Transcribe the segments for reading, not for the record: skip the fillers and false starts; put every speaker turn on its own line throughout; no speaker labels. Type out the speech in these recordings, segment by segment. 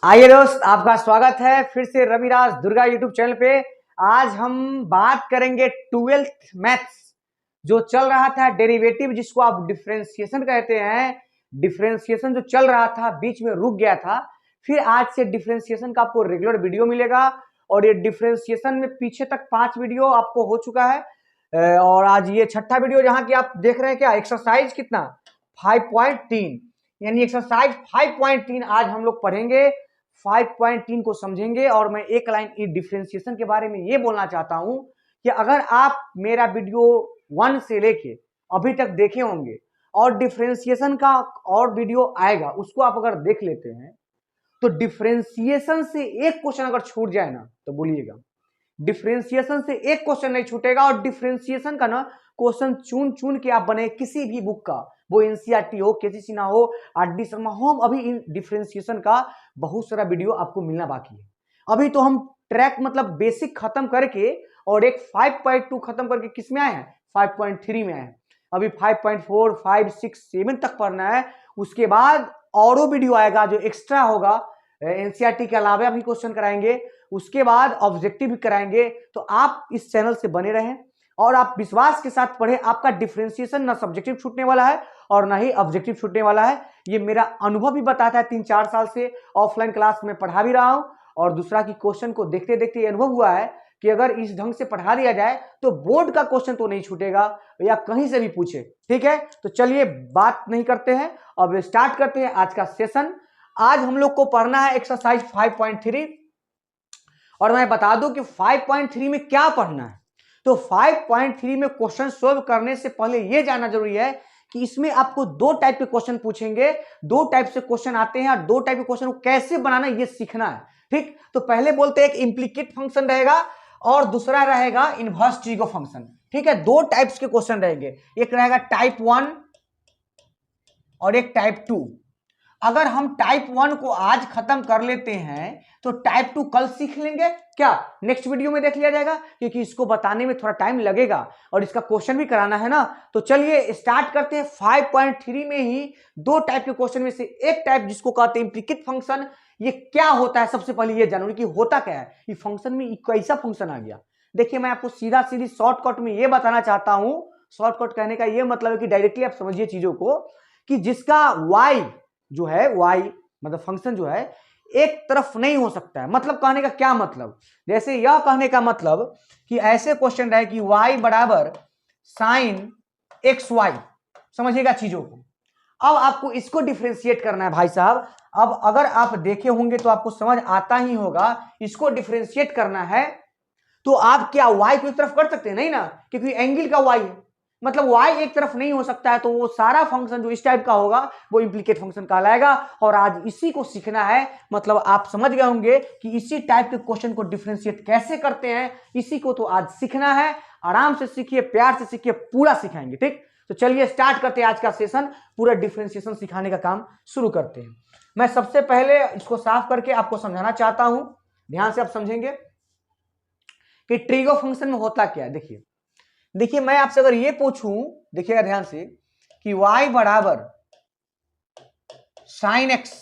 आइए दोस्त, आपका स्वागत है फिर से रविराज दुर्गा यूट्यूब चैनल पे। आज हम बात करेंगे ट्वेल्थ मैथ्स जो चल रहा था, डेरिवेटिव जिसको आप डिफरेंशिएशन कहते हैं। डिफरेंशिएशन जो चल रहा था बीच में रुक गया था, फिर आज से डिफरेंशिएशन का आपको रेगुलर वीडियो मिलेगा। और ये डिफरेंशिएशन में पीछे तक 5 वीडियो आपको हो चुका है और आज ये छठा वीडियो जहां की आप देख रहे हैं। क्या एक्सरसाइज कितना 5.3 यानी एक्सरसाइज 5.3 आज हम लोग पढ़ेंगे, 5.3 को समझेंगे। और मैं एक लाइन डिफरेंशिएशन के बारे में ये बोलना चाहता हूं कि अगर आप मेरा वीडियो 1 से लेके अभी तक देखे होंगे और डिफरेंशिएशन का और वीडियो आएगा उसको आप अगर देख लेते हैं तो डिफरेंशिएशन से एक क्वेश्चन अगर छूट जाए ना तो बोलिएगा, डिफरेंशिएशन से एक क्वेश्चन नहीं छूटेगा। और डिफरेंशिएशन का ना क्वेश्चन चुन चुन के आप बने किसी भी बुक का, वो एनसीईआरटी हो, केसी सिन्हा हो, आर.डी. शर्मा हो, अभी इन डिफरेंशिएशन का बहुत सारा वीडियो आपको मिलना बाकी है। अभी तो हम ट्रैक मतलब बेसिक खत्म करके और एक 5.2 खत्म करके किस में आए हैं, 5.3 में आए हैं। अभी 5.4, 5, 6, 7 तक पढ़ना है। उसके बाद और वीडियो आएगा जो एक्स्ट्रा होगा, एनसीईआरटी के अलावा भी क्वेश्चन कराएंगे, उसके बाद ऑब्जेक्टिव भी कराएंगे। तो आप इस चैनल से बने रहें और आप विश्वास के साथ पढ़े। आपका डिफरेंशिएशन ना सब्जेक्टिव छूटने वाला है और ना ही ऑब्जेक्टिव छूटने वाला है। ये मेरा अनुभव भी बताता है, 3-4 साल से ऑफलाइन क्लास में पढ़ा भी रहा हूं। और दूसरा की क्वेश्चन को देखते देखते ये अनुभव हुआ है कि अगर इस ढंग से पढ़ा दिया जाए तो बोर्ड का क्वेश्चन तो नहीं छूटेगा या कहीं से भी पूछे। ठीक है, तो चलिए बात नहीं करते हैं, अब स्टार्ट करते हैं आज का सेशन। आज हम लोग को पढ़ना है एक्सरसाइज 5.3 और मैं बता दूं कि 5.3 में क्या पढ़ना है। तो 5.3 में क्वेश्चन सॉल्व करने से पहले यह जानना जरूरी है कि इसमें आपको दो टाइप के क्वेश्चन पूछेंगे, दो टाइप से क्वेश्चन आते हैं और दो टाइप के क्वेश्चन को कैसे बनाना ये सीखना है। ठीक, तो पहले बोलते हैं एक इम्प्लीकेट फंक्शन रहेगा और दूसरा रहेगा इनवर्स ट्रीगो फंक्शन। ठीक है, दो टाइप्स के क्वेश्चन रहेंगे, एक रहेगा टाइप 1 और एक टाइप 2। अगर हम टाइप 1 को आज खत्म कर लेते हैं तो टाइप 2 कल सीख लेंगे, क्या नेक्स्ट वीडियो में देख लिया जाएगा, क्योंकि इसको बताने में थोड़ा टाइम लगेगा और इसका क्वेश्चन भी कराना है ना। तो चलिए स्टार्ट करते हैं। 5.3 में ही दो टाइप के क्वेश्चन में से एक टाइप जिसको कहते हैं इम्प्लीकेट फंक्शन। ये क्या होता है, सबसे पहले ये जानूंगी कि होता क्या है, ये फंक्शन में कैसा फंक्शन आ गया। देखिए मैं आपको सीधा सीधी शॉर्टकट में ये बताना चाहता हूं। शॉर्टकट कहने का ये मतलब है कि डायरेक्टली आप समझिए चीजों को, कि जिसका y जो है, y मतलब फंक्शन जो है एक तरफ नहीं हो सकता है। मतलब कहने का क्या मतलब, जैसे यह कहने का मतलब कि ऐसे क्वेश्चन रहे कि y बराबर साइन एक्स वाई, समझिएगा चीजों को। अब आपको इसको डिफरेंशिएट करना है भाई साहब। अब अगर आप देखे होंगे तो आपको समझ आता ही होगा, इसको डिफरेंशिएट करना है तो आप क्या y को एक तरफ कर सकते हैं, नहीं ना, क्योंकि एंगल का y है, मतलब y एक तरफ नहीं हो सकता है। तो वो सारा फंक्शन जो इस टाइप का होगा वो इम्प्लीकेट फंक्शन कहलाएगा। और आज इसी को सीखना है, मतलब आप समझ गए होंगे कि इसी टाइप के क्वेश्चन को डिफरेंशिएट कैसे करते हैं, इसी को तो आज सीखना है। आराम से सीखिए, प्यार से सीखिए, पूरा सिखाएंगे। ठीक, तो चलिए स्टार्ट करते हैं आज का सेशन, पूरा डिफरेंशिएशन सिखाने का काम शुरू करते हैं। मैं सबसे पहले इसको साफ करके आपको समझाना चाहता हूं, ध्यान से आप समझेंगे कि ट्रीगो फंक्शन में होता क्या है। देखिए मैं आपसे अगर ये पूछूं, देखिएगा ध्यान से, कि y बराबर साइन एक्स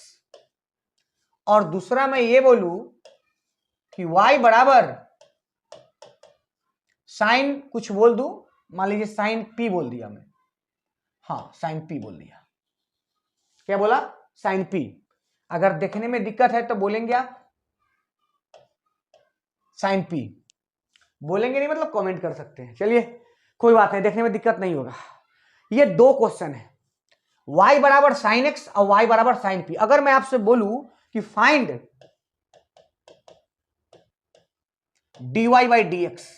और दूसरा मैं ये बोलूं कि y बराबर साइन कुछ बोल दूं, मान लीजिए साइन p बोल दिया मैं, हाँ साइन p बोल दिया, क्या बोला, साइन p। अगर देखने में दिक्कत है तो बोलेंगे आप साइन p, बोलेंगे नहीं मतलब कमेंट कर सकते हैं, चलिए कोई बात नहीं, देखने में दिक्कत नहीं होगा। ये दो क्वेश्चन है, y बराबर साइन एक्स और y बराबर साइन p। अगर मैं आपसे बोलूं कि find dy by d x,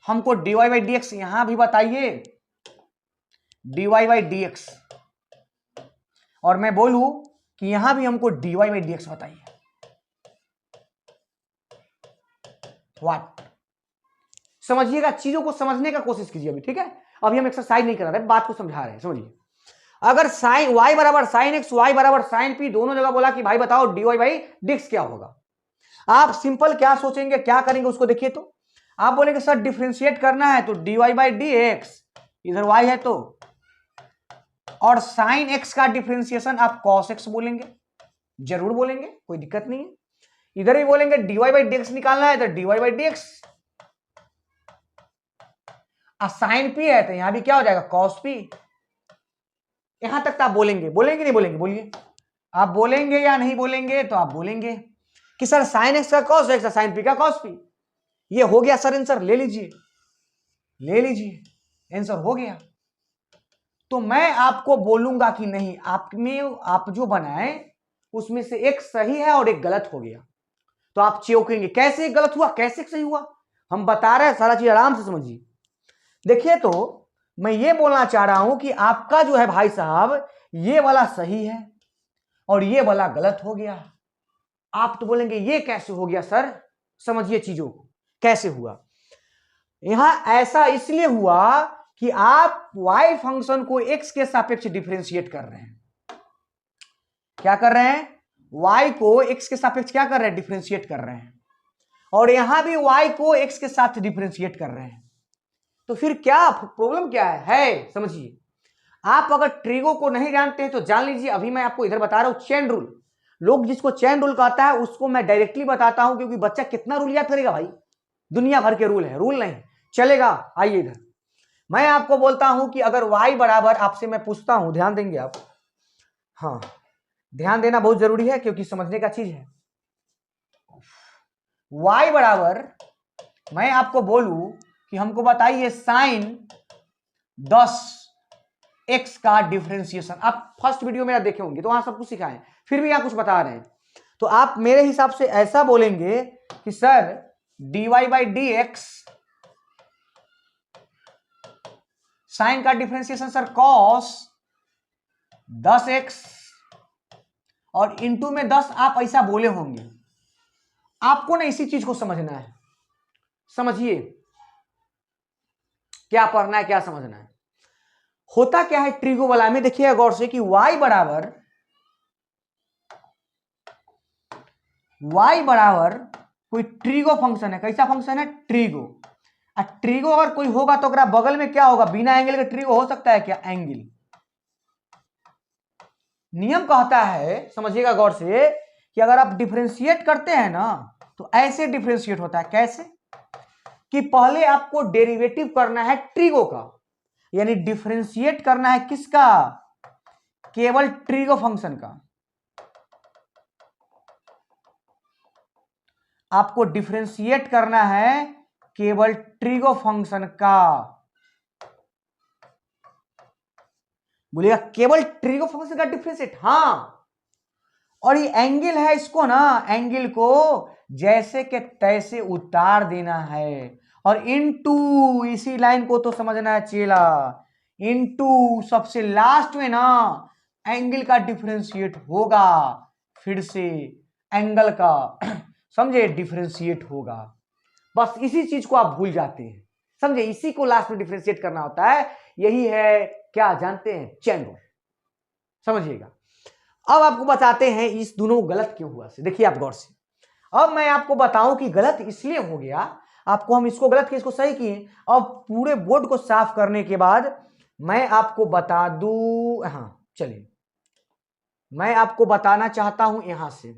हमको dy बाई डी एक्स यहां भी बताइए, dy बाई डी एक्स, और मैं बोलूं कि यहां भी हमको dy बाई डी एक्स बताइए, व्हाट। समझिएगा, चीजों को समझने का कोशिश कीजिए अभी। ठीक है, अभी हम एक्सरसाइज नहीं कर रहे, बात को समझा रहे हैं, समझिए। अगर साइन y बराबर साइन एक्स, y बराबर साइन p, दोनों जगह बोला कि भाई बताओ dy बाई डी एक्स क्या होगा, आप सिंपल क्या सोचेंगे, क्या करेंगे उसको देखिए। तो आप बोलेंगे सर डिफरेंशिएट करना है तो dy बाई डी एक्स, इधर y है तो, और साइन x का डिफरेंशिएशन आप cos x बोलेंगे, जरूर बोलेंगे, कोई दिक्कत नहीं है। इधर भी बोलेंगे dy बाई डी एक्स निकालना है तो dy by d x, sine p है तो यहां भी क्या हो जाएगा कॉस पी। यहां तक तो आप बोलेंगे, बोलेंगे नहीं बोलेंगे, बोलिए आप बोलेंगे या नहीं बोलेंगे? तो आप बोलेंगे कि सर साइन एक्स का कॉस एक्स, साइन पी का कॉस पी। ये हो गया सर आंसर, ले लीजिए, ले लीजिए, आंसर हो गया। तो मैं आपको बोलूंगा कि नहीं, आप जो बनाए उसमें से एक सही है और एक गलत हो गया, तो आप चौंकेंगे कैसे गलत हुआ, कैसे सही हुआ। हम बता रहे हैं, सारा चीज आराम से समझिए। देखिए, तो मैं ये बोलना चाह रहा हूं कि आपका जो है भाई साहब, ये वाला सही है और ये वाला गलत हो गया। आप तो बोलेंगे ये कैसे हो गया सर, समझिए चीजों को कैसे हुआ। यहां ऐसा इसलिए हुआ कि आप y फंक्शन को x के सापेक्ष डिफरेंशिएट कर रहे हैं। क्या कर रहे हैं? y को x के सापेक्ष क्या कर रहे हैं? डिफरेंशिएट कर रहे हैं। और यहां भी y को x के साथ डिफरेंशिएट कर रहे हैं। तो फिर क्या प्रॉब्लम क्या है समझिए। आप अगर ट्रिगो को नहीं जानते हैं तो जान लीजिए, अभी मैं आपको इधर बता रहा हूं चेन रूल। लोग जिसको चेन रूल कहता है उसको मैं डायरेक्टली बताता हूं, क्योंकि बच्चा कितना रूल याद करेगा भाई, दुनिया भर के रूल है, रूल नहीं चलेगा। आइए इधर, मैं आपको बोलता हूं कि अगर y बराबर, आपसे मैं पूछता हूं, ध्यान देंगे आप, हाँ ध्यान देना बहुत जरूरी है क्योंकि समझने का चीज है। y बराबर, मैं आपको बोलूं कि हमको बताइए साइन 10x का डिफरेंशिएशन। आप फर्स्ट वीडियो मेरा देखे होंगे तो वहां सब कुछ सिखाएं, फिर भी यहां कुछ बता रहे हैं, तो आप मेरे हिसाब से ऐसा बोलेंगे कि sir dy by d x, sine का डिफरेंशिएशन सर कॉस 10x, और इंटू में 10 आप ऐसा बोले होंगे। आपको ना इसी चीज को समझना है, समझिए क्या पढ़ना है क्या समझना है। होता क्या है ट्रिगो वाला में, देखिए गौर से कि y बराबर कोई ट्रिगो फंक्शन है। कैसा फंक्शन है? ट्रिगो। ट्रिगो अगर कोई होगा तो अगर बगल में क्या होगा, बिना एंगल के ट्रिगो हो सकता है क्या? एंगल। नियम कहता है, समझिएगा गौर से, कि अगर आप डिफरेंशिएट करते हैं ना तो ऐसे डिफरेंशिएट होता है। कैसे? कि पहले आपको डेरिवेटिव करना है ट्रिगो का, यानी डिफरेंशिएट करना है किसका? केवल ट्रिगो फंक्शन का। आपको डिफरेंशिएट करना है केवल ट्रिगो फंक्शन का। बोलिएगा केवल ट्रिगो फंक्शन का डिफरेंशिएट, हां। और ये एंगल है, इसको ना एंगल को जैसे के तैसे उतार देना है, और इनटू, इसी लाइन को तो समझना है चेला, इनटू सबसे लास्ट में ना एंगल का डिफरेंशिएट होगा, फिर से एंगल का समझे डिफरेंशिएट होगा। बस इसी चीज को आप भूल जाते हैं, समझे, इसी को लास्ट में डिफरेंशिएट करना होता है। यही है क्या जानते हैं? Chain rule. समझिएगा। अब आपको बताते हैं इस दोनों गलत क्यों हुआ से। देखिए आप गौर से, अब मैं आपको बताऊं कि गलत इसलिए हो गया, आपको हम इसको गलत किए इसको सही किए। अब पूरे बोर्ड को साफ करने के बाद मैं आपको बता दूं, हाँ चलिए मैं आपको बताना चाहता हूं यहां से,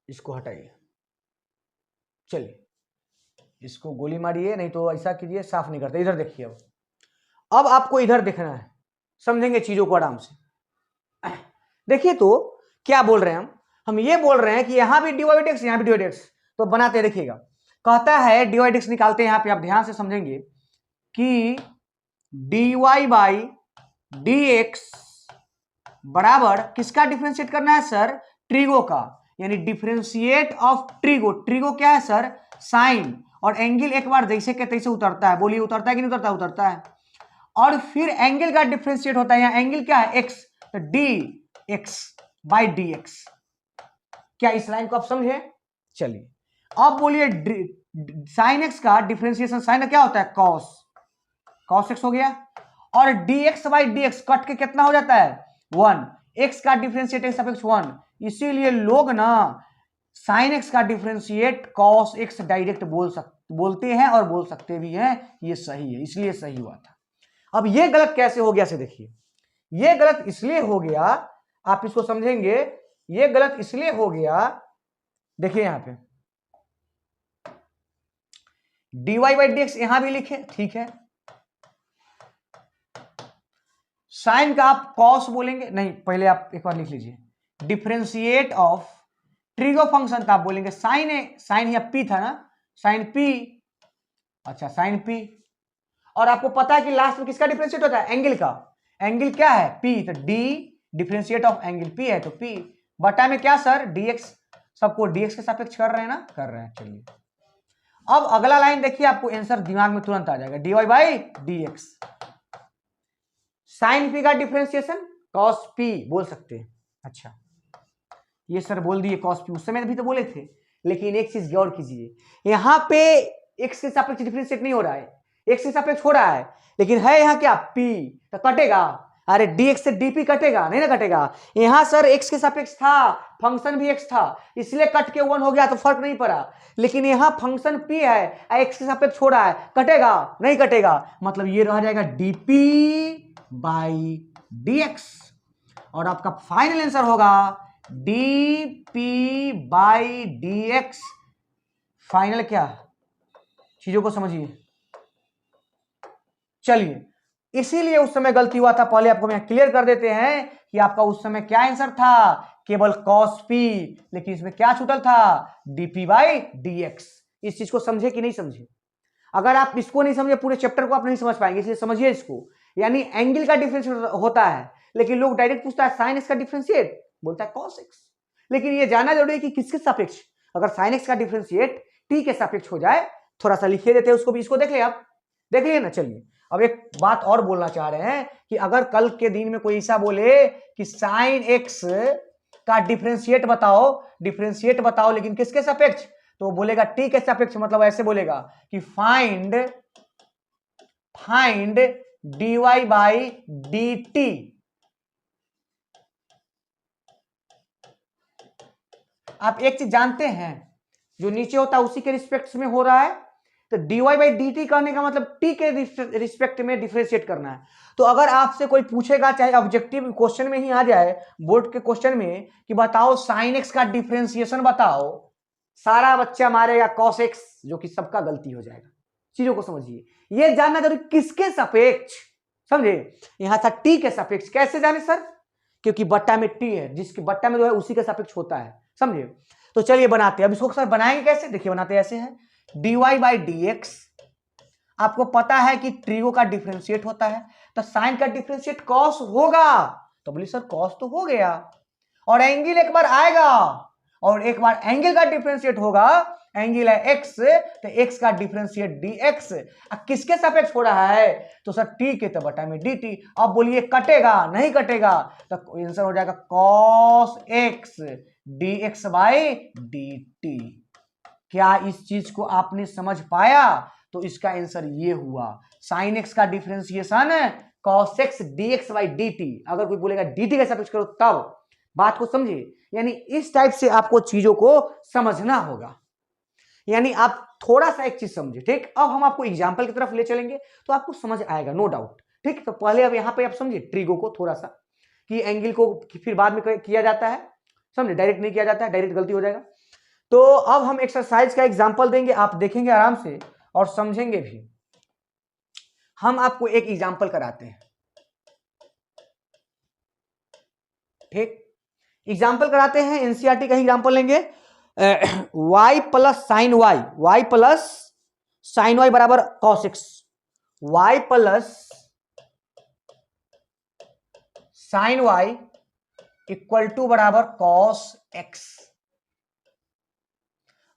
इसको हटाइए, चलिए इसको गोली मारिए, नहीं तो ऐसा कीजिए, साफ नहीं करते। इधर देखिए, अब आपको इधर देखना है, समझेंगे चीजों को आराम से। देखिए तो क्या बोल रहे हैं हम ये बोल रहे हैं कि यहां भी dy एक्स, यहां भी dy एक्स, तो बनाते देखिएगा। कहता है dy एक्स निकालते हैं, यहां पे आप ध्यान से समझेंगे कि dy बाई डी एक्स बराबर किसका डिफरेंशिएट करना है सर? ट्रिगो का, यानी डिफरेंशिएट ऑफ ट्रिगो। ट्रिगो क्या है सर? साइन, और एंगल एक बार जैसे के तैसे उतरता है। बोलिए उतरता है कि नहीं उतरता? उतरता है। और फिर एंगल का डिफरेंशिएट होता है, यहाँ एंगल क्या है? एक्स, तो D x by d x. क्या इस लाइन को आप समझे? चलिए अब बोलिए साइन एक्स का डिफरेंशिएशन, साइन क्या होता है? कॉस, कॉस एक्स हो गया, और D x by d x cut के कितना हो जाता है? 1। x का डिफरेंशिएट x सापेक्ष 1, इसीलिए लोग ना साइन x का डिफरेंशिएट कॉस x डायरेक्ट बोलते हैं और बोल सकते भी हैं। ये सही है, इसलिए सही हुआ था। अब ये गलत कैसे हो गया से देखिए, ये गलत इसलिए हो गया, आप इसको समझेंगे, ये गलत इसलिए हो गया, देखिए यहां पे dy बाई dx यहां भी लिखे, ठीक है, साइन का आप कॉस बोलेंगे नहीं, पहले आप एक बार लिख लीजिए, डिफरेंशिएट ऑफ ट्रिगो फंक्शन था, आप बोलेंगे साइन ए, साइन या पी था ना, साइन पी, अच्छा साइन पी, और आपको पता है कि लास्ट में किसका डिफरेंशिएट होता है, एंगल का, एंगल क्या है पी, तो D differentiate of angle P है तो पी बटा में क्या सर dx, सबको dx के सापेक्ष कर रहे हैं ना, कर रहे हैं। चलिए अब अगला लाइन देखिए, आपको आंसर दिमाग में तुरंत आ जाएगा, dy by dx, sine p का डिफरेंशिएशन कॉस पी बोल सकते हैं। अच्छा ये सर बोल दिए कॉस पी, उस समय भी तो बोले थे, लेकिन एक चीज गौर कीजिए, यहां पे x के सापेक्ष डिफरेंशिएट नहीं हो रहा है, x के सापेक्ष हो रहा है, लेकिन है यहां क्या p, तो कटेगा, अरे dx से dp कटेगा नहीं ना, कटेगा, यहां सर x के सापेक्ष था, फंक्शन भी x था, इसलिए कट के 1 हो गया तो फर्क नहीं पड़ा, लेकिन यहां फंक्शन p है, x के सापेक्ष हो रहा है, कटेगा नहीं, कटेगा, मतलब ये रह जाएगा dp बाई dx, और आपका फाइनल आंसर होगा dp बाई dx। फाइनल क्या, चीजों को समझिए, चलिए इसीलिए उस समय गलती हुआ था, पहले आपको मैं क्लियर कर देते हैं कि आपका उस समय क्या आंसर था, केवल cos p, लेकिन इसमें क्या छूटल था, dp बाई dx। इस चीज को समझे कि नहीं समझे, अगर आप इसको नहीं समझे पूरे चैप्टर को आप नहीं समझ पाएंगे, इसलिए समझिए इसको, यानी एंगल का डिफरेंशिएट होता है, लेकिन लोग डायरेक्ट पूछता है साइन एक्स का डिफरेंशिएट, बोलता है cos x, लेकिन ये जानना जरूरी है कि किसके सापेक्ष, अगर साइन एक्स का डिफरेंशिएट t के सापेक्ष हो जाए, थोड़ा सा लिखे देते हैं उसको भी, इसको देख ले आप, देख लिए ना। चलिए अब एक बात और बोलना चाह रहे हैं कि अगर कल के दिन में कोई ऐसा बोले कि साइन एक्स का डिफरेंशिएट बताओ, डिफरेंशिएट बताओ लेकिन किसके सापेक्ष, तो बोलेगा टी के सापेक्ष, मतलब ऐसे बोलेगा कि फाइंड dy बाई dt, आप एक चीज जानते हैं, जो नीचे होता है उसी के रिस्पेक्ट में हो रहा है, तो dy बाई dt कहने का मतलब t के रिस्पेक्ट में डिफरेंशिएट करना है। तो अगर आपसे कोई पूछेगा, चाहे ऑब्जेक्टिव क्वेश्चन में ही आ जाए, बोर्ड के क्वेश्चन में, कि बताओ साइन एक्स का डिफरेंशिएशन बताओ, सारा बच्चा मारेगा cos x, जो कि सबका गलती हो जाएगा। चीजों को समझिए, ये जानना जरूरी किसके सापेक्ष, समझे, यहां था t के सापेक्ष, कैसे जाने सर, क्योंकि बट्टा में t है, जिसकी बट्टा में जो है उसी के सापेक्ष होता है, समझे। तो चलिए बनाते हैं, अब इसको सर बनाएंगे कैसे, देखिए बनाते ऐसे हैं, dy बाई dx, आपको पता है कि ट्रिगो का डिफरेंशिएट होता है, तो साइन का डिफरेंशिएट cos होगा, तो बोलिए सर cos तो हो गया, और एंगल एक बार आएगा, और एक बार एंगल का डिफरेंशिएट होगा, एंगल है x, तो x का डिफरेंशिएट dx, किसके सापेक्ष हो रहा है, तो सर t के तो बटा में dt, अब बोलिए कटेगा नहीं कटेगा, तो आंसर हो जाएगा cos x dx by dt। क्या इस चीज को आपने समझ पाया, तो इसका आंसर ये हुआ, साइन x का differentiation cos x dx by dt, अगर कोई बोलेगा dt का सापेक्ष करो तब, बात को समझिए, यानी इस टाइप से आपको चीजों को समझना होगा, यानी आप थोड़ा सा एक चीज समझे, ठीक। अब हम आपको एग्जांपल की तरफ ले चलेंगे तो आपको समझ आएगा, नो डाउट, ठीक। तो पहले अब यहां पे आप समझिए ट्रिगो को थोड़ा सा, कि एंगल को फिर बाद में किया जाता है, समझे, डायरेक्ट नहीं किया जाता है, डायरेक्ट गलती हो जाएगा। तो अब हम एक्सरसाइज का एग्जांपल देंगे, आप देखेंगे आराम से और समझेंगे भी। हम आपको एक एग्जांपल कराते हैं, ठीक, एग्जांपल कराते हैं, एनसीईआरटी का एग्जांपल लेंगे, y plus sine y, y plus sine y बराबर cos x, y plus sine y equal to बराबर cos x।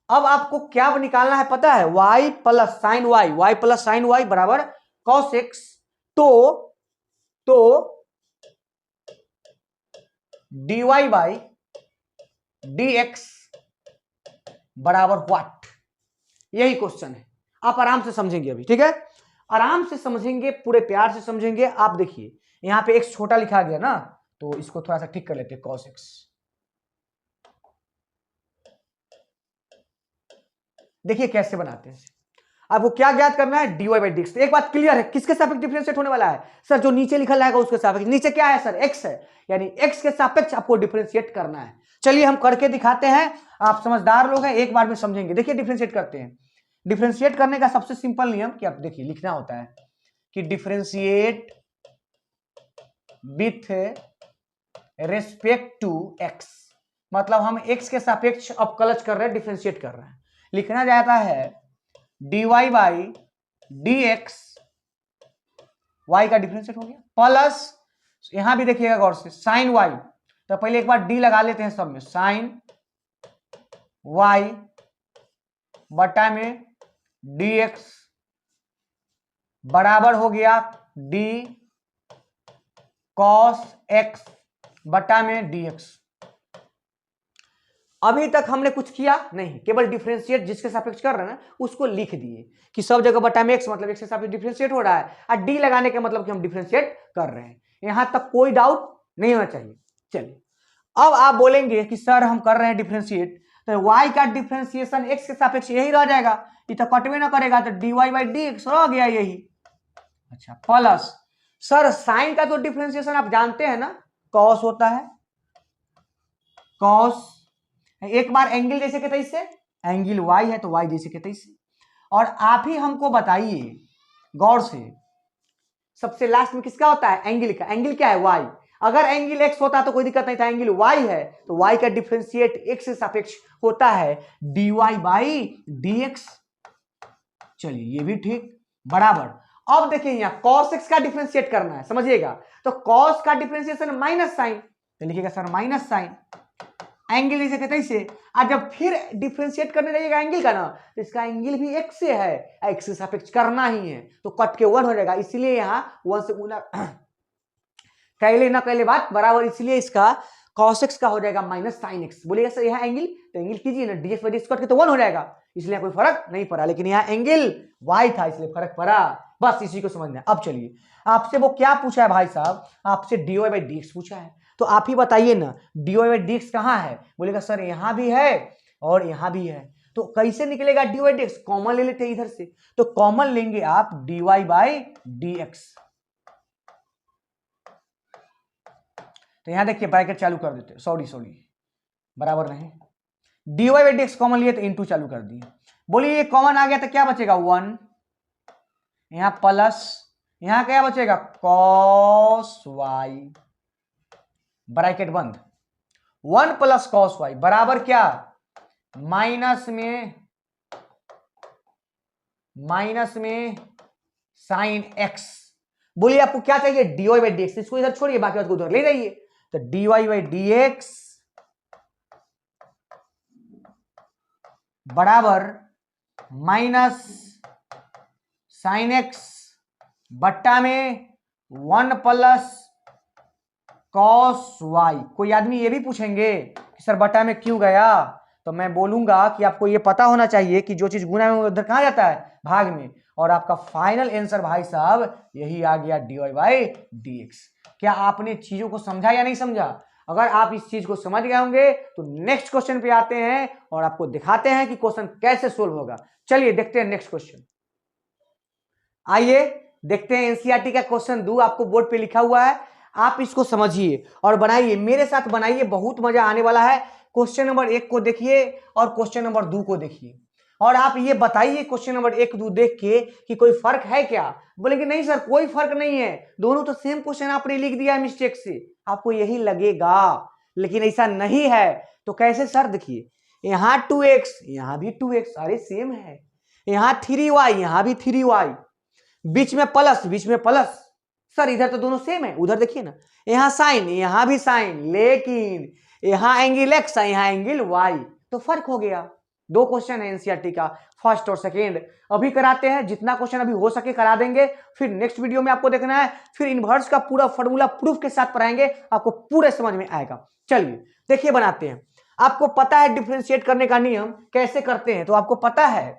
अब आपको क्या निकालना है पता है, y plus sine y, y plus sine y बराबर cos x, तो dy बाई dx बराबर व्हाट, यही क्वेश्चन है, आप आराम से समझेंगे अभी, ठीक है, आराम से समझेंगे, पूरे प्यार से समझेंगे। आप देखिए यहां पे x छोटा लिखा गया ना, तो इसको थोड़ा सा ठीक कर लेते हैं, cos x। देखिए कैसे बनाते हैं, आपको क्या ज्ञात करना है, dy बाई डी। एक बात क्लियर है, किसके सापेक्ष डिफरेंशिएट होने वाला है सर, जो नीचे लिखा रहेगा उसके सापेक्ष। नीचे क्या है सर, x है, यानी x के सापेक्ष आपको डिफरेंशिएट करना है। चलिए हम करके दिखाते हैं, आप समझदार लोग हैं, एक बार में समझेंगे। देखिए डिफरेंशिएट करते हैं। डिफरेंशिएट करने का सबसे सिंपल नियम कि आप देखिए लिखना होता है कि differentiate with respect to x, मतलब हम x के सापेक्ष अपकलज कर रहे हैं, डिफरेंशिएट कर रहे हैं। लिखना जाता है dy by d x, y का डिफरेंशिएट हो गया, प्लस यहां भी देखिएगा गौर से साइन y। तो पहले एक बार d लगा लेते हैं सब में, साइन y बटा में dx बराबर हो गया d cos x बटा में dx। अभी तक हमने कुछ किया नहीं, केवल डिफरेंशिएट जिसके सापेक्ष कर रहे हैं ना उसको लिख दिए कि सब जगह बटा में x, मतलब x के सापेक्ष डिफरेंशिएट हो रहा है, और d लगाने का मतलब कि हम डिफरेंशिएट कर रहे हैं। यहां तक कोई डाउट नहीं होना चाहिए। चलिए अब आप बोलेंगे कि सर हम कर रहे हैं डिफरेंशिएट, तो y का डिफरेंशिएशन x के सापेक्ष यही रह जाएगा, ये तो कटवे ना करेगा, तो dy बाई डी एक्स रह गया यही। अच्छा, प्लस सर साइन का तो डिफरेंशिएशन आप जानते हैं ना, cos होता है, cos एक बार एंगल जैसे के तैसे, एंगल y है तो y जैसे के तैसे। और आप ही हमको बताइए गौर से, सबसे लास्ट में किसका होता है, एंगल का। एंगल क्या है, y। अगर एंगल x होता तो कोई दिक्कत नहीं था, एंगल y है तो y का डिफरेंशिएट x से सापेक्ष होता है dy बाई dx। चलिए ये भी ठीक, बराबर। अब देखिए यहाँ cos x का डिफरेंशिएट करना है, समझिएगा, तो cos का डिफरेंशिएशन माइनस साइन, तो लिखिएगा सर माइनस साइन, एंगल जैसे कहते हैं इसे। और जब फिर डिफरेंशिएट करने जाइएगा एंगल का ना, तो इसका एंगल भी x से है, x से सापेक्ष करना ही है, तो कट के 1 हो जाएगा, इसलिए यहाँ 1 से गुना कैले ना कैले बात बराबर, इसलिए इसका cos x का हो जाएगा माइनस साइन x। बोलिएगा सर यहाँ एंगल, तो एंगल कीजिए ना, dx बाई dx कट के तो 1 हो जाएगा, इसलिए कोई फर्क नहीं पड़ा, लेकिन यहाँ एंगल y था इसलिए फर्क पड़ा, बस इसी को समझना है। अब चलिए आपसे वो क्या पूछा है भाई साहब, आपसे dy बाई dx पूछा है, तो आप ही बताइए ना dy बाई dx कहाँ है। बोलेगा सर यहाँ भी है और यहाँ भी है, तो कैसे निकलेगा dy बाई dx, कॉमन ले लेते हैं इधर से, तो कॉमन लेंगे आप dy बाई dx। तो यहां देखिए ब्रैकेट चालू कर देते, सॉरी बराबर नहीं, dy बाई dx कॉमन लिए तो इनटू चालू कर दिए। बोलिए ये कॉमन आ गया तो क्या बचेगा 1, यहां प्लस, यहां क्या बचेगा cos y, ब्रैकेट बंद, 1 प्लस cos y बराबर क्या, माइनस में साइन x। बोलिए आपको क्या चाहिए, dy बाई dx, इसको इधर छोड़िए, बाकी बात को उधर ले जाइए, तो dy बाई dx बराबर माइनस साइन x बट्टा में 1 प्लस cos y। कोई आदमी ये भी पूछेंगे कि सर बट्टा में क्यों गया, तो मैं बोलूंगा कि आपको ये पता होना चाहिए कि जो चीज गुना में उधर कहां जाता है, भाग में, और आपका फाइनल आंसर भाई साहब यही आ गया dy बाई dx। क्या आपने चीजों को समझा या नहीं समझा? अगर आप इस चीज को समझ गए होंगे तो नेक्स्ट क्वेश्चन पे आते हैं और आपको दिखाते हैं कि क्वेश्चन कैसे सोल्व होगा। चलिए देखते हैं नेक्स्ट क्वेश्चन, आइए देखते हैं। एनसीईआरटी का क्वेश्चन 2 आपको बोर्ड पे लिखा हुआ है, आप इसको समझिए और बनाइए, मेरे साथ बनाइए, बहुत मजा आने वाला है। क्वेश्चन नंबर 1 को देखिए और क्वेश्चन नंबर 2 को देखिए, और आप ये बताइए क्वेश्चन नंबर 1 2 देख के कि कोई फर्क है क्या। बोलेंगे नहीं सर कोई फर्क नहीं है, दोनों तो सेम क्वेश्चन आपने लिख दिया है मिस्टेक से, आपको यही लगेगा, लेकिन ऐसा नहीं है। तो कैसे सर, देखिए यहाँ 2x यहाँ भी 2x, अरे सेम है, यहाँ 3y यहाँ भी 3y, बीच में प्लस, सर इधर तो दोनों सेम है, उधर देखिए ना, यहाँ साइन यहाँ भी साइन, लेकिन यहाँ एंगल x है यहाँ एंगल y, तो फर्क हो गया। 2 क्वेश्चन है एनसीईआरटी का, फर्स्ट और सेकेंड, अभी कराते हैं, जितना क्वेश्चन अभी हो सके करा देंगे, फिर नेक्स्ट वीडियो में आपको देखना है, फिर इनवर्स का पूरा फॉर्मूला प्रूफ के साथ पढ़ाएंगे, आपको पूरे समझ में आएगा। चलिए देखिए बनाते हैं। आपको पता है डिफरेंशिएट करने का नियम कैसे करते हैं, तो आपको पता है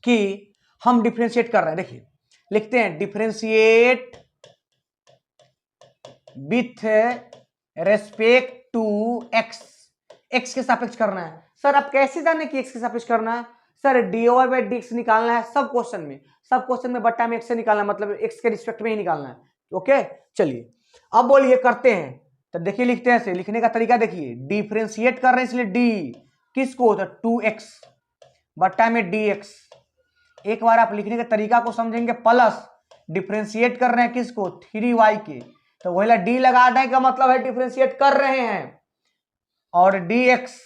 कि हम डिफरेंशिएट कर रहे हैं, देखिए लिखते हैं differentiate with respect to x, x के सापेक्ष करना है। सर आप कैसे जाने कि एक्स के सापेक्ष करना है? Sir dy by d x निकालना है सब क्वेश्चन में, सब क्वेश्चन में बट्टा में एक्स से निकालना है, मतलब एक्स के रिस्पेक्ट में ही निकालना है। ओके चलिए अब बोलिए करते हैं। तो देखिए लिखते हैं, लिखने का तरीका देखिए, डिफरेंशिएट कर रहे हैं इसलिए डी किसको, तो 2x बट्टा में dx। एक बार आप लिखने के तरीका को समझेंगे, प्लस डिफरेंशिएट कर रहे हैं किसको, 3y के, तो वही डी लगाने का मतलब है डिफरेंशिएट कर रहे हैं, और dx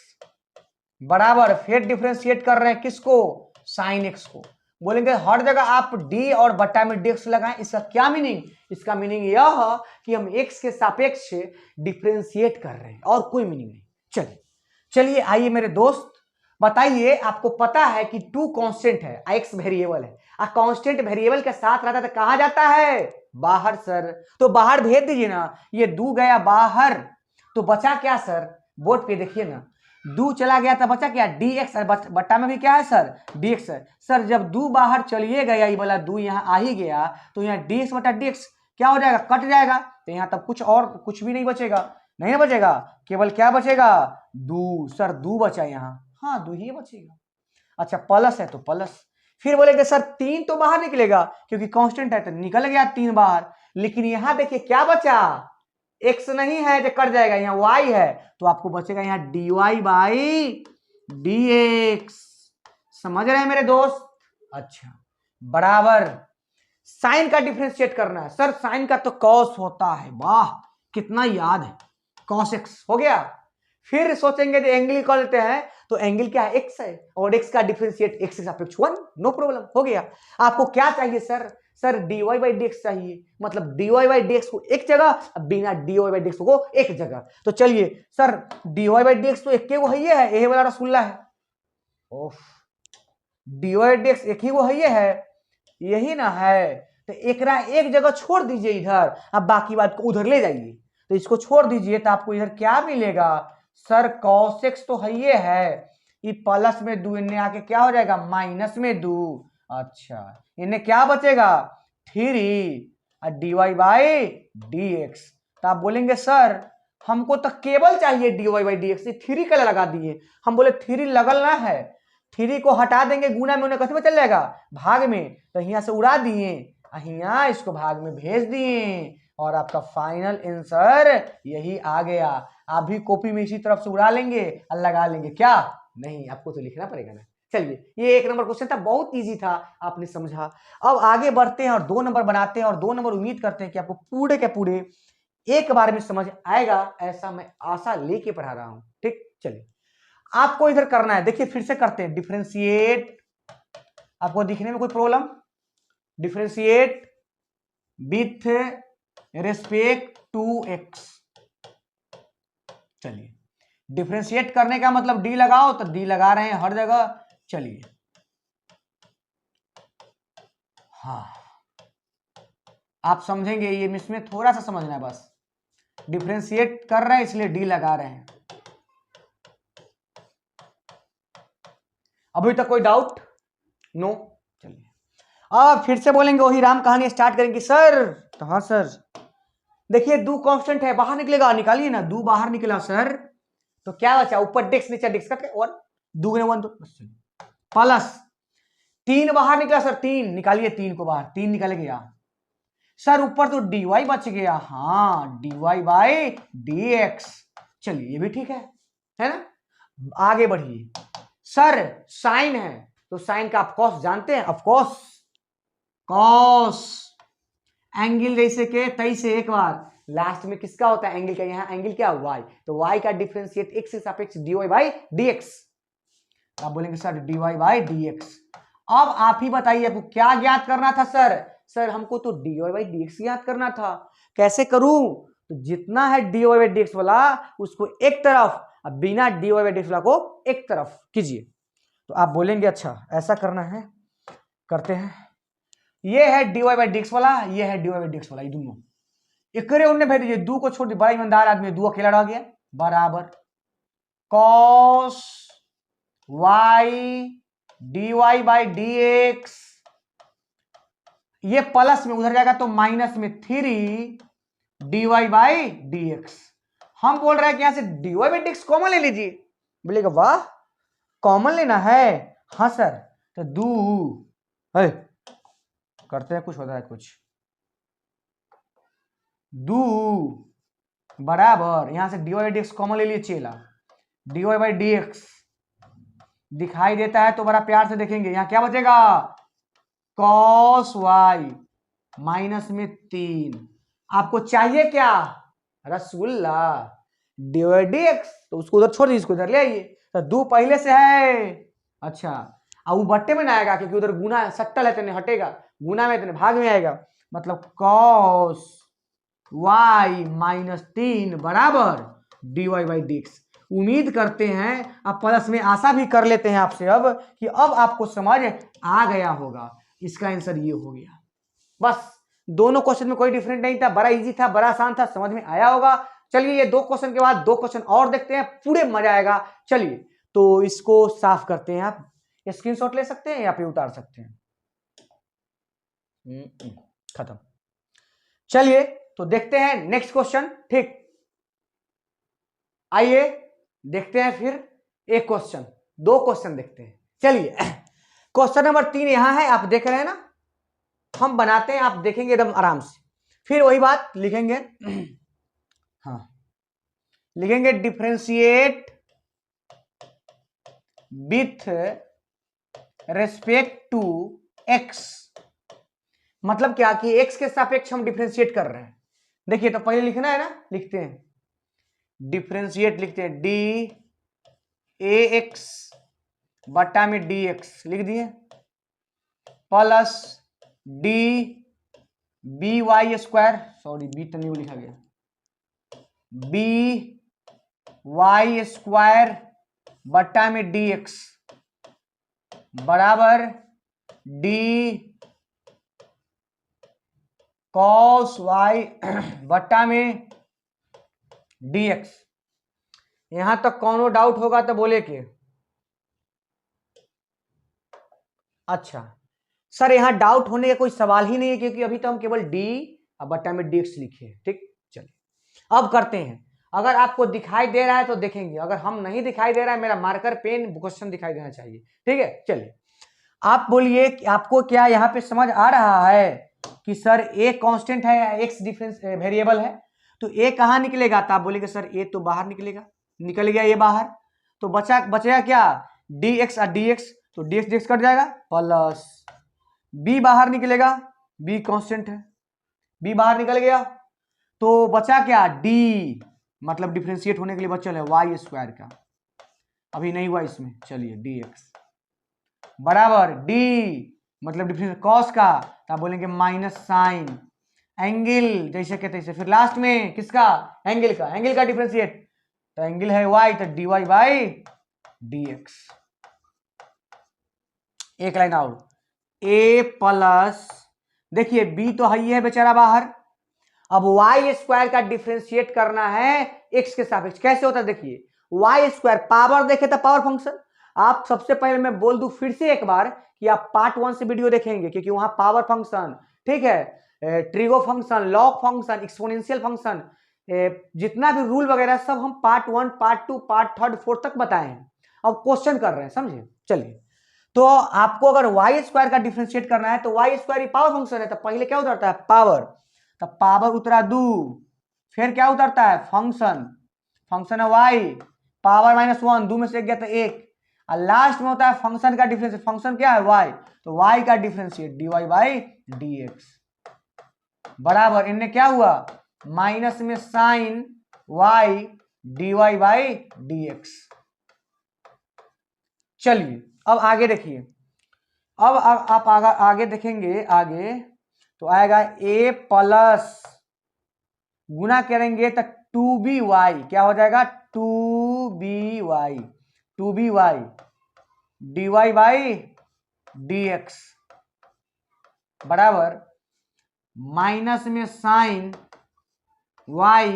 बराबर फिर डिफरेंशिएट कर रहे हैं किसको, साइन x को। बोलेंगे हर जगह आप d और बट्टा में dx लगाएं, इसका क्या मीनिंग, इसका मीनिंग यह कि हम x के सापेक्ष डिफरेंशिएट कर रहे हैं और कोई मीनिंग नहीं। चलिए चलिए आइए मेरे दोस्त बताइए, आपको पता है कि टू कांस्टेंट है, x वेरिएबल है, आ कांस्टेंट वेरिएबल के साथ रहता है तो कहां जाता है, बाहर सर, तो बाहर भेज दीजिए ना, ये दू गया बाहर, तो बचा क्या सर, बोर्ड पे देखिए ना, दू चला गया था बचा क्या, dx, बट्टा में भी क्या है सर, dx है। सर जब दू बाहर चलिए गया, ये वाला दू यहाँ आ ही गया, तो यहाँ dx बटा dx क्या हो जाएगा, कट जाएगा, तो यहाँ तब कुछ और कुछ भी नहीं बचेगा, नहीं बचेगा, केवल क्या बचेगा, दू। सर दू बचा यहाँ, हाँ दू ही बचेगा। अच्छा प्लस है तो प्लस, फिर बोलेंगे सर 3 तो बाहर निकलेगा क्योंकि कांस्टेंट है तो निकल गया 3 बाहर, लेकिन यहां देखिए क्या बचा, x नहीं है जो कट जाएगा, यहाँ y है, तो आपको बचेगा यहाँ dy बाई dx। समझ रहे हैं मेरे दोस्त? अच्छा बराबर साइन का डिफरेंशिएट करना है। सर साइन का तो कॉस होता है, वाह कितना याद है, कॉस एक्स हो गया। फिर सोचेंगे जो एंगल निकाल लेते हैं, तो एंगल क्या है, एक्स है, और एक्स का डिफरेंशिएट एक्स के सापेक्ष 1, नो प्रॉब्लम हो गया। आपको क्या चाहिए sir, sir dy by dx चाहिए, मतलब dy बाई dx को एक जगह, बिना dy बाई dx को एक जगह। तो चलिए सर dy बाई dx तो एक के वो है, ये है ये वाला रसगुल्ला है, ओफ dy बाई dx एक ही वो है, ये है यही ना है, तो एक जगह छोड़ दीजिए इधर, अब बाकी बात को उधर ले जाइए, तो इसको छोड़ दीजिए तो आपको इधर क्या मिलेगा, सर cos x तो है ये है, ये प्लस में दू, इन्हें आके क्या हो जाएगा, माइनस में दू। अच्छा इन्हें क्या बचेगा, 3 dy बाई dx। तो आप बोलेंगे सर हमको तो केवल चाहिए dy बाई dx, 3 का लगा दिए, हम बोले 3 लगलना है, 3 को हटा देंगे, गुना में उन्हें कैसे में चल जाएगा, भाग में, तो यहाँ से उड़ा दिए, यहाँ इसको भाग में भेज दिए, और आपका फाइनल आंसर यही आ गया। आप भी कॉपी में इसी तरफ से उड़ा लेंगे और लगा लेंगे, क्या नहीं, आपको तो लिखना पड़ेगा ना। चलिए ये 1 नंबर क्वेश्चन था, बहुत इजी था, आपने समझा। अब आगे बढ़ते हैं और 2 नंबर बनाते हैं, और 2 नंबर उम्मीद करते हैं कि आपको पूरे के पूरे एक बार में समझ आएगा, ऐसा मैं आशा लेके पढ़ा रहा हूं। ठीक चलिए आपको इधर करना है, देखिए फिर से करते हैं, डिफरेंशिएट, आपको दिखने में कोई problem, differentiate with respect to x. चलिए डिफरेंशिएट करने का मतलब डी लगाओ, तो डी लगा रहे हैं हर जगह। चलिए हाँ आप समझेंगे, ये इसमें थोड़ा सा समझना है बस, डिफरेंशिएट कर रहे हैं इसलिए डी लगा रहे हैं। अभी तक कोई डाउट, नो? चलिए अब फिर से बोलेंगे, वही राम कहानी स्टार्ट करेंगे। सर तो हाँ सर देखिए दू कांस्टेंट है, बाहर निकलेगा, निकालिए ना, दू बाहर निकला सर, तो क्या बचा, ऊपर डिक्स नीचे डिक्स करके 1, दूगुने 1 2, प्लस 3 बाहर निकला सर, 3 निकालिए, 3 को बाहर, 3 निकल गया सर, ऊपर तो dy बच गया, हाँ dy बाई dx। चलिए ये भी ठीक है ना, आगे बढ़िए। सर साइन है, तो साइन का आप कॉस जानते हैं, ऑफ कोर्स, कॉस एंगल जैसे के तैसे, एक बार लास्ट में किसका होता है एंगल का, यहाँ एंगल क्या, y, तो y का डिफरेंशिएट x के सापेक्ष dy बाई dx। आप बोलेंगे सर dy बाई dx। अब आप ही बताइए आपको क्या ज्ञात करना था सर, सर हमको तो dy बाई dx ज्ञात करना था, कैसे करूं, तो जितना है dy बाई dx वाला उसको एक तरफ, अब बिना dy बाई dx वाला को एक तरफ कीजिए। तो आप बोलेंगे अच्छा ऐसा करना है, करते हैं, ये है dy बाई dx वाला, ये है dy बाई dx वाला, ये दोनों एकरे उन्हें भेज दीजिए, दू को छोड़ दिए, बड़ा ईमानदार आदमी, दू अकेला रह गया, बराबर cos y dy by dx, ये प्लस में उधर जाएगा तो माइनस में 3 dy बाई dx। हम बोल रहे हैं कि यहां से dy बाई dx कॉमन ले लीजिए। बोलेगा वाह कॉमन लेना है, हाँ सर। तो है करते हैं, कुछ होता है कुछ। दू बराबर यहां से dy बाई dx कॉमन ले लिए चेला, dy बाई dx दिखाई देता है तो बड़ा प्यार से देखेंगे, यहां क्या बचेगा cos y माइनस में 3। आपको चाहिए क्या रसगुल्ला, dy बाई dx, तो उसको उधर छोड़ दीजिए, इसको इधर ले आइए। तो दो पहले से है, अच्छा अब वो बट्टे में ना आएगा क्योंकि उधर गुना सट्टा लेते नहीं हटेगा, गुना में इतने भाग में आएगा, मतलब cos y माइनस 3 बराबर dy बाई dx। उम्मीद करते हैं अब प्लस में आशा भी कर लेते हैं आपसे अब कि अब आपको समझ आ गया होगा। इसका आंसर ये हो गया। बस दोनों क्वेश्चन में कोई डिफरेंट नहीं था, बड़ा इजी था, बड़ा आसान था, समझ में आया होगा। चलिए ये दो क्वेश्चन के बाद दो क्वेश्चन और देखते हैं, पूरे मजा आएगा। चलिए तो इसको साफ करते हैं, आप स्क्रीनशॉट ले सकते हैं या फिर उतार सकते हैं। खत्म। चलिए तो देखते हैं नेक्स्ट क्वेश्चन। ठीक, आइए देखते हैं फिर एक क्वेश्चन, दो क्वेश्चन देखते हैं। चलिए क्वेश्चन नंबर 3 यहां है, आप देख रहे हैं ना, हम बनाते हैं, आप देखेंगे एकदम आराम से। फिर वही बात लिखेंगे हाँ लिखेंगे differentiate with respect to x. मतलब क्या कि एक्स के सापेक्ष हम डिफरेंशिएट कर रहे हैं। देखिए तो पहले लिखना है ना, लिखते हैं डिफरेंशिएट, लिखते हैं डी ए एक्स बट्टा में डी एक्स लिख दिए, plus d b y square, sorry b तो नहीं लिखा गया, बी वाई स्क्वायर बट्टा में डी एक्स बराबर डी कॉस वाई बट्टा में डी एक्स। यहां तक कौनो डाउट होगा तो बोले कि अच्छा सर यहां डाउट होने का कोई सवाल ही नहीं है क्योंकि अभी तो हम केवल डी बट्टा में डी एक्स लिखे हैं। ठीक, चलिए अब करते हैं। अगर आपको दिखाई दे रहा है तो देखेंगे, अगर हम नहीं दिखाई दे रहा है, मेरा मार्कर पेन क्वेश्चन दिखाई देना चाहिए। ठीक है, चलिए आप बोलिए कि आपको क्या यहाँ पे समझ आ रहा है कि सर ए कांस्टेंट है, एक्स डिफरेंस वेरिएबल है, तो ए कहाँ निकलेगा? तो आप बोलेंगे सर ए तो बाहर निकलेगा, निकल गया ये बाहर, तो बचेगा क्या डी एक्स और डी एक्स, तो डी एक्स कट जाएगा, प्लस बी बाहर निकलेगा, बी कांस्टेंट है, बी बाहर निकल गया, तो बचा क्या डी, मतलब डिफरेंशिएट होने के लिए बचल है वाई स्क्वायर का, अभी नहीं हुआ इसमें। चलिए डी एक्स बराबर डी मतलब डिफरेंस कॉस का, तो आप बोलेंगे माइनस साइन एंगल जैसे के तैसे, फिर लास्ट में किसका एंगल का डिफरेंशिएट, तो एंगल है वाई, तो d y by d x. एक लाइन और, ए प्लस, देखिए बी तो है ही है बेचारा बाहर, अब वाई स्क्वायर का डिफरेंशिएट करना है एक्स के सापेक्ष। कैसे होता है देखिए, वाई स्क्वायर पावर देखे तो पावर फंक्शन, आप सबसे पहले मैं बोल दूं फिर से एक बार कि आप पार्ट 1 से वीडियो देखेंगे क्योंकि वहां पावर फंक्शन, ठीक है, trigo function, log function, exponential function, जितना भी रूल वगैरह सब हम पार्ट 1, पार्ट 2, पार्ट 3, 4 तक बताए हैं। अब क्वेश्चन कर रहे हैं, समझे। चलिए तो आपको अगर वाई स्क्वायर का डिफरेंशिएट करना है तो वाई स्क्वायर ही पावर फंक्शन है, तो पहले क्या उतरता है पावर, तो पावर उतरा दू, फिर क्या उतरता है फंक्शन है वाई, पावर -1, दो में से एक गया तो एक, और लास्ट में होता है फंक्शन का डिफरेंशिएट, फंक्शन क्या है वाई, तो वाई का differentiate d y by d x बराबर, इनमें क्या हुआ माइनस में sine y d y by d x. चलिए अब आगे देखिए, अब आप आगे देखेंगे, आगे तो आएगा ए प्लस, गुना करेंगे तो 2by, क्या हो जाएगा 2by dy बाई dx बराबर माइनस में sine y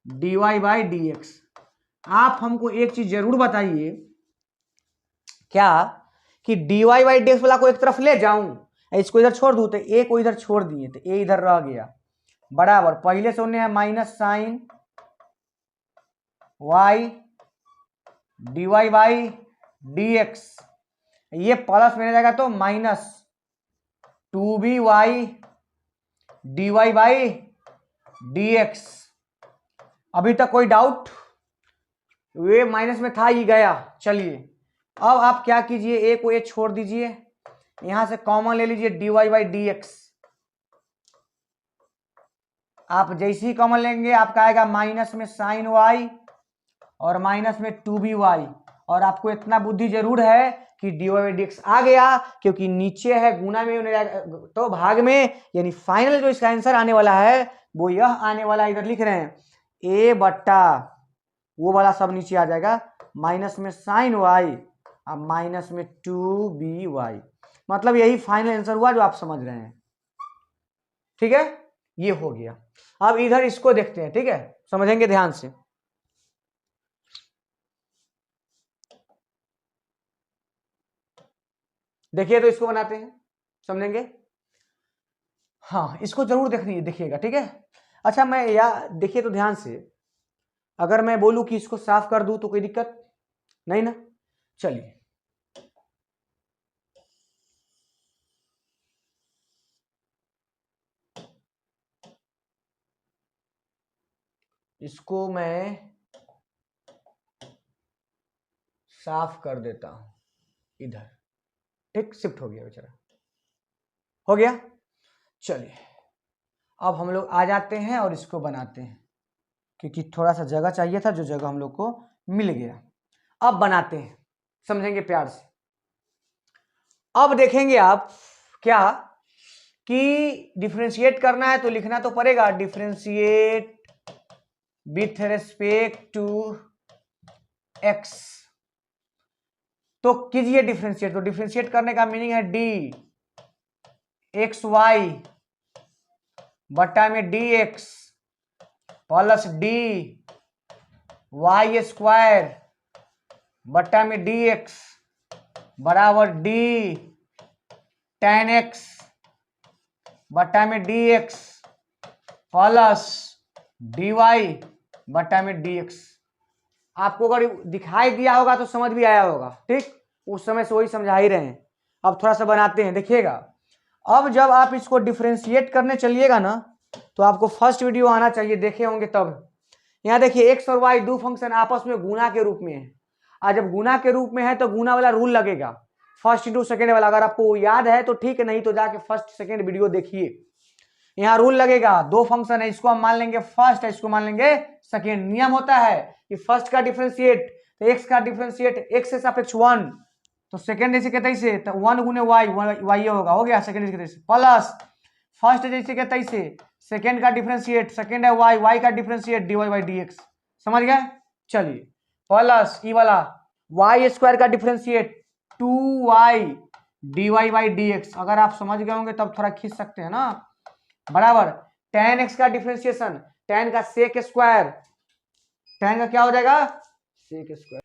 dy by dx। आप हमको एक चीज जरूर बताइए क्या कि dy बाई dx वाला को एक तरफ ले जाऊं, इसको इधर छोड़ दूं, तो a को इधर छोड़ दिए तो a इधर रह गया, बराबर पहले से उन्हें है minus sine y d y by d x, ये प्लस में जाएगा तो minus 2by dy by d x. अभी तक कोई डाउट? ये माइनस में था, ये गया। चलिए अब आप क्या कीजिए, ए को ए छोड़ दीजिए, यहां से कॉमन ले लीजिए dy बाई डी एक्स। आप जैसे ही कॉमन लेंगे आपका आएगा माइनस में साइन वाई और माइनस में 2by, और आपको इतना बुद्धि जरूर है कि dy बाई डी एक्स आ गया, क्योंकि नीचे है गुना में तो भाग में, यानी फाइनल जो इसका आंसर आने वाला है वो यह आने वाला है। इधर लिख रहे हैं ए बट्टा वो वाला सब नीचे आ जाएगा, माइनस में साइन वाई और माइनस में 2by, मतलब यही फाइनल आंसर हुआ जो आप समझ रहे हैं। ठीक है, ये हो गया। अब इधर इसको देखते हैं, ठीक है, समझेंगे ध्यान से। देखिए तो इसको बनाते हैं, समझेंगे। हाँ, इसको जरूर देखिएगा, ठीक है। अच्छा मैं देखिए तो ध्यान से, अगर मैं बोलूं कि इसको साफ कर दूं तो कोई दिक्कत नहीं ना? चलिए इसको मैं साफ कर देता हूं इधर, ठीक, शिफ्ट हो गया बेचारा, हो गया। चलिए अब हम लोग आ जाते हैं और इसको बनाते हैं, क्योंकि थोड़ा सा जगह चाहिए था, जो जगह हम लोग को मिल गया। अब बनाते हैं, समझेंगे प्यार से। अब देखेंगे आप क्या कि डिफरेंशिएट करना है तो लिखना तो पड़ेगा differentiate with respect to x. तो कीजिए डिफरेंशिएट, तो डिफरेंशिएट करने का मीनिंग है डी एक्स वाई बट्टा में d x plus d y square बट्टा में डी एक्स बराबर डी टेन एक्स बट्टा में d x plus d y बट्टा में डी एक्स। आपको अगर दिखाई दिया होगा तो समझ भी आया होगा, ठीक, उस समय से वही समझा ही रहे हैं। अब थोड़ा सा बनाते हैं, देखिएगा। अब जब आप इसको डिफरेंशिएट करने चलिएगा ना, तो आपको फर्स्ट वीडियो आना चाहिए, देखे होंगे तब। यहाँ देखिए एक्स और वाई दो फंक्शन आपस में गुना के रूप में है, और जब गुना के रूप में है तो गुना वाला रूल लगेगा, फर्स्ट इंटू सेकेंड वाला। अगर आपको याद है तो ठीक है, नहीं तो जाके फर्स्ट सेकेंड वीडियो देखिए, यहाँ रूल लगेगा। दो फंक्शन है, इसको हम मान लेंगे फर्स्ट है, इसको मान लेंगे सेकेंड। नियम होता है कि फर्स्ट का डिफरेंशिएट, तो एक्स का डिफरेंशिएट एक्स से सापेक्ष 1, तो सेकेंड जैसे कहते से तो 1 गुने वाई, वाई होगा, हो गया सेकेंड जैसे कहते प्लस फर्स्ट जैसे कहते से सेकेंड का डिफरेंशिएट, सेकेंड है वाई, वाई का differentiate d y by d x. समझ गए? चलिए प्लस ई वाला वाई स्क्वायर का differentiate 2y d y by d x. अगर आप समझ गए होंगे तब थोड़ा खींच सकते हैं ना, बराबर tan x का डिफरेंशिएशन, tan का सेक स्क्वायर, tan का क्या हो जाएगा सेक स्क्वायर।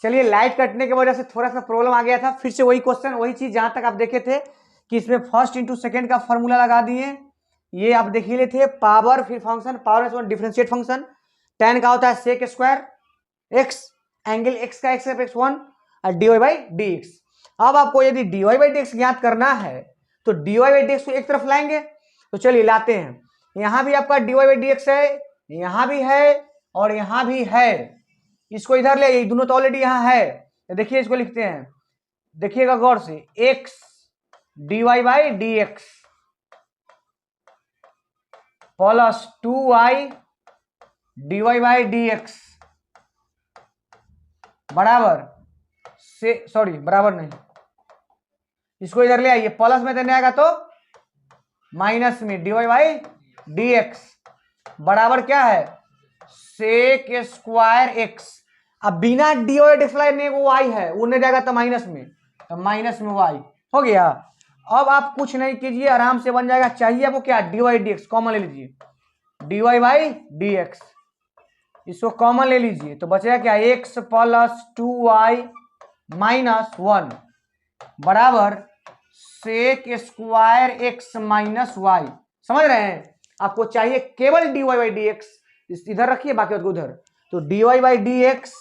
चलिए लाइट कटने की वजह से थोड़ा सा प्रॉब्लम आ गया था, फिर से वही क्वेश्चन वही चीज जहां तक आप देखे थे कि इसमें फर्स्ट इंटू सेकेंड का फॉर्मूला लगा दिए, ये आप देख ही लेते, पावर फिर function, power differentiate function, tan का होता है sec square x, angle x का x अपेक्स 1 और dy बाई डी एक्स। अब आपको यदि dy बाई डी एक्स ज्ञात करना है तो dy बाई डी एक्स को एक तरफ लाएंगे, तो चलिए लाते हैं। यहां भी आपका dy बाई डी एक्स है, यहां भी है और यहां भी है, इसको इधर ले, दोनों तो ऑलरेडी यहां है। तो देखिए इसको लिखते हैं, देखिएगा गौर से, x dy by d x plus 2y dy by d x बराबर से, सॉरी बराबर नहीं, इसको इधर ले आइए, प्लस में देने आएगा तो माइनस में dy बाई डी एक्स बराबर क्या है सेक स्क्वायर एक्स। अब बिना डी वाई डी लेने को वाई है, उड़ने जाएगा तो माइनस में, तो माइनस में वाई हो गया। अब आप कुछ नहीं कीजिए, आराम से बन जाएगा। चाहिए आपको क्या d y d x, common ले लीजिए, d y by d x, इसको कॉमन ले लीजिए, तो बचेगा क्या एक्स प्लस 2y माइनस 1 बराबर sec square x minus y. समझ रहे हैं? आपको चाहिए केवल dy बाई डी एक्स, इधर रखिए बाकी को उधर। तो dy बाई डी एक्स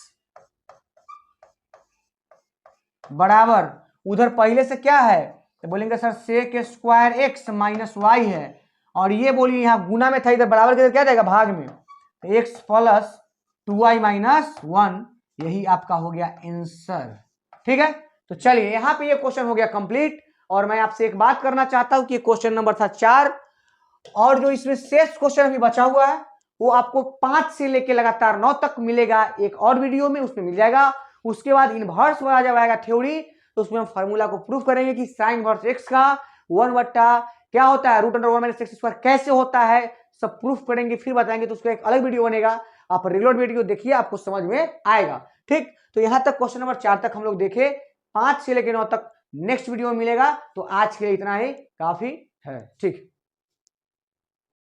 बराबर उधर पहले से क्या है, तो बोलेंगे sir sec square x minus y है, और ये बोलिए यहां गुना में था, इधर बराबर के क्या जाएगा भाग में, तो एक्स प्लस 2y माइनस 1, यही आपका हो गया आंसर। ठीक है, तो चलिए यहां पे ये क्वेश्चन हो गया कंप्लीट। और मैं आपसे एक बात करना चाहता हूं कि क्वेश्चन नंबर था 4, और जो इसमें शेष क्वेश्चन अभी बचा हुआ है वो आपको 5 से लेके लगातार 9 तक मिलेगा एक और वीडियो में, उसमें मिल जाएगा। उसके बाद इनवर्स वाला जब आएगा थ्योरी, तो उसमें हम फार्मूला को प्रूफ करेंगे कि साइन इनवर्स एक्स का 1/, क्या होता है root under 1 minus x square कैसे होता है, सब प्रूफ करेंगे, फिर बताएंगे। तो उसका एक अलग वीडियो बनेगा, आप रेगुलर वीडियो देखिए, आपको समझ में आएगा। ठीक, तो यहां तक क्वेश्चन नंबर 4 तक हम लोग देखे, 5 से लेकर 9 तक नेक्स्ट वीडियो में मिलेगा। तो आज के लिए इतना ही काफी है। ठीक।